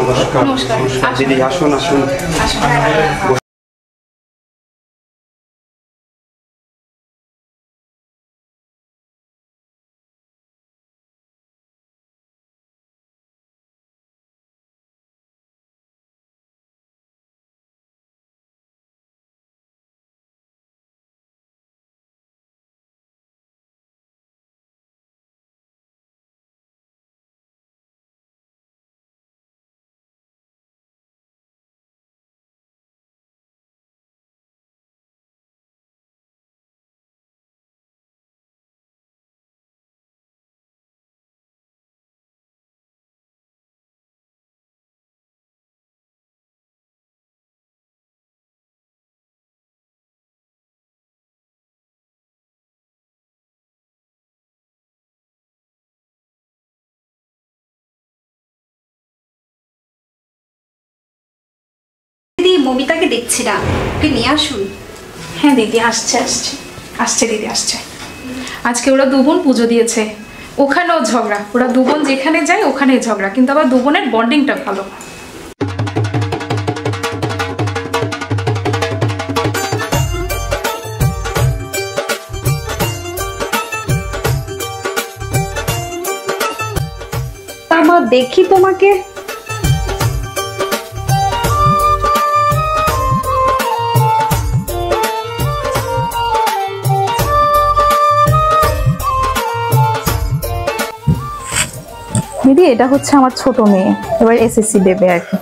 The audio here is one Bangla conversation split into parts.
নমস্কার। নমস্কার। দিদি আসুন আসুন। দিদি মমিতাকে দেখছি না, ওকে নিয়ে আসুন। হ্যাঁ দিদি, আসছে দিদি আসছে। আজকে ওরা দু বোন পুজো দিয়েছে, ওখানেও ঝগড়া। ওরা দু বোন যেখানে যায় ওখানেই ঝগড়া, কিন্তু আবার দু বোনের বন্ডিংটা ভালো। তা মা দেখি তোমাকে। দিদি এটা হচ্ছে আমার ছোট মেয়ে, এবার এসএসসি দেবে আর কি।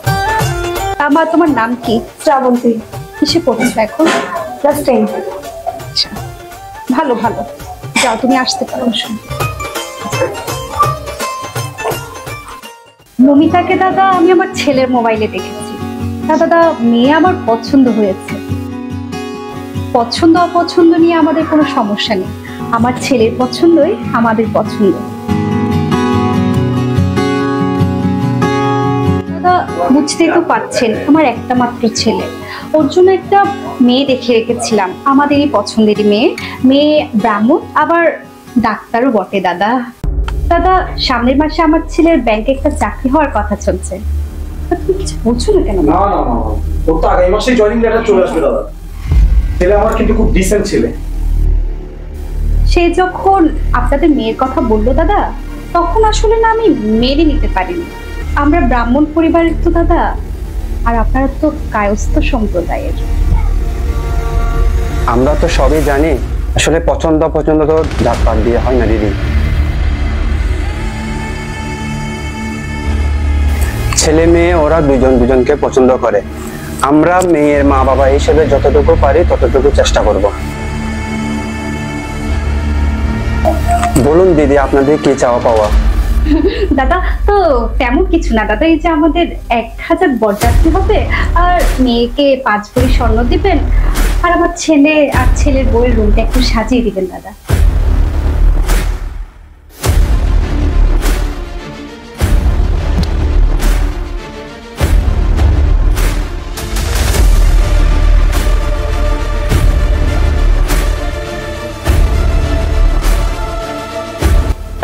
তা মা তোমার নাম কি? শ্রাবন্তী। কিসে পড়ছো এখন? ক্লাস 10। আচ্ছা, ভালো ভালো, যাও তুমি আসতে পারো। মমিতাকে দাদা আমি আমার ছেলের মোবাইলে দেখেছি। তা দাদা মেয়ে আমার পছন্দ হয়েছে। পছন্দ অপছন্দ নিয়ে আমাদের কোনো সমস্যা নেই, আমার ছেলের পছন্দই আমাদের পছন্দ। দাদা বুঝতেই তো পারছেন আমার একটা মাত্র ছেলে, ওর জন্য একটা মেয়ে দেখে রেখেছিলাম, আমাদেরই পছন্দেরই মেয়ে। মেয়ে ব্রাহ্মণ, আবার ডাক্তারও বটে দাদা। দাদা সামনের মাসে আমার ছেলের ব্যাংকে একটা চাকরি হওয়ার কথা চলছে। তুমি কিছু বলছো না কেন? না না না, ওর তো আগামী মাসেই জয়েনিং লেটার চলে আসবে দাদা। ছেলে আমার কিন্তু খুব ডিসেন্ট ছেলে। সে যখন আপনাদের মেয়ের কথা বললো দাদা, তখন আসলে না আমি মেনে নিতে পারিনি। আমরা ব্রাহ্মণ পরিবারের তো দাদা, আর আপনারা তো কায়স্থ সম্প্রদায়ের। আমরা তো সবই জানি, আসলে পছন্দ অপছন্দ তো জাতপাত দিয়ে হয় না দিদি। ছেলে মেয়ে ওরা দুজন দুজনকে পছন্দ করে, আমরা মেয়ের মা বাবা হিসেবে যতটুকু পারি ততটুকু চেষ্টা করব। বলুন দিদি, আপনাদের কি চাওয়া পাওয়া? দাদা তো তেমন কিছু না দাদা, এই যে আমাদের 1000 বরযাত্রী হবে, আর মেয়েকে 5 ভরি স্বর্ণ দিবেন, আর আমার ছেলে আর ছেলের বউয়ের রুমটা একটু সাজিয়ে দিবেন দাদা।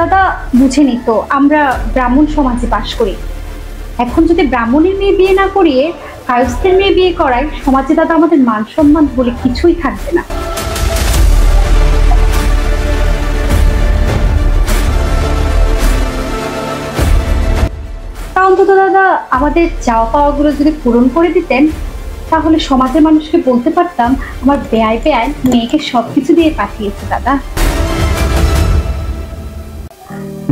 দাদা বুঝেনি তো, আমরা ব্রাহ্মণ সমাজে বাস করি। এখন যদি ব্রাহ্মণের মেয়ে বিয়ে না করিয়ে কায়স্থের মেয়ে বিয়ে করাই, সমাজে দাদা আমাদের মান সম্মান বলে কিছুই থাকবে না। তা অন্তত দাদা আমাদের চাওয়া পাওয়াগুলো যদি পূরণ করে দিতেন, তাহলে সমাজের মানুষকে বলতে পারতাম আমার বেয়াই মেয়েকে সবকিছু দিয়ে পাঠিয়েছে দাদা।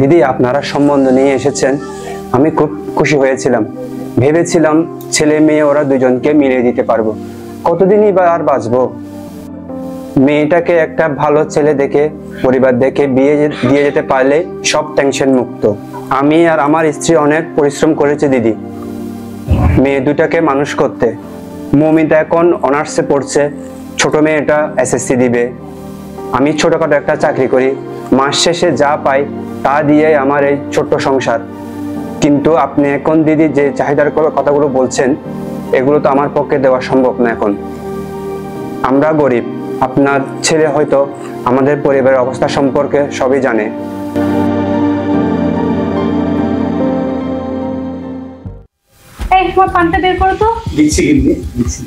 দিদি আপনারা সম্বন্ধ নিয়ে এসেছেন, আমি খুব খুশি হয়েছিলাম। ভেবেছিলাম ছেলে মেয়ে ওরা দুজনকে মিলিয়ে দিতে পারবো, কতদিনই বা আর বাঁচবো। মেয়েটাকে একটা ভালো ছেলে দেখে পরিবার দেখে বিয়ে দিয়ে যেতে পারলে সব টেনশন মুক্ত। আমি আর আমার স্ত্রী অনেক পরিশ্রম করেছি দিদি মেয়ে দুটাকে মানুষ করতে। মমিতা এখন অনার্সে পড়ছে, ছোট মেয়েটা এসএসসি দিবে। আমি ছোটখাটো একটা চাকরি করি, মাস শেষে যা পাই তা দিয়ে আমার এই ছোট্ট সংসার। কিন্তু আপনি এখন দিদি যে চাহিদার কথাগুলো বলছেন, এগুলো তো আমার পক্ষে দেওয়া সম্ভব না। এখন আমরা গরিব, আপনার ছেলে হয়তো আমাদের পরিবারের অবস্থা সম্পর্কে সবই জানে। তোমার পানটা বের করো তো। দিচ্ছি গিন্নি, দিচ্ছি।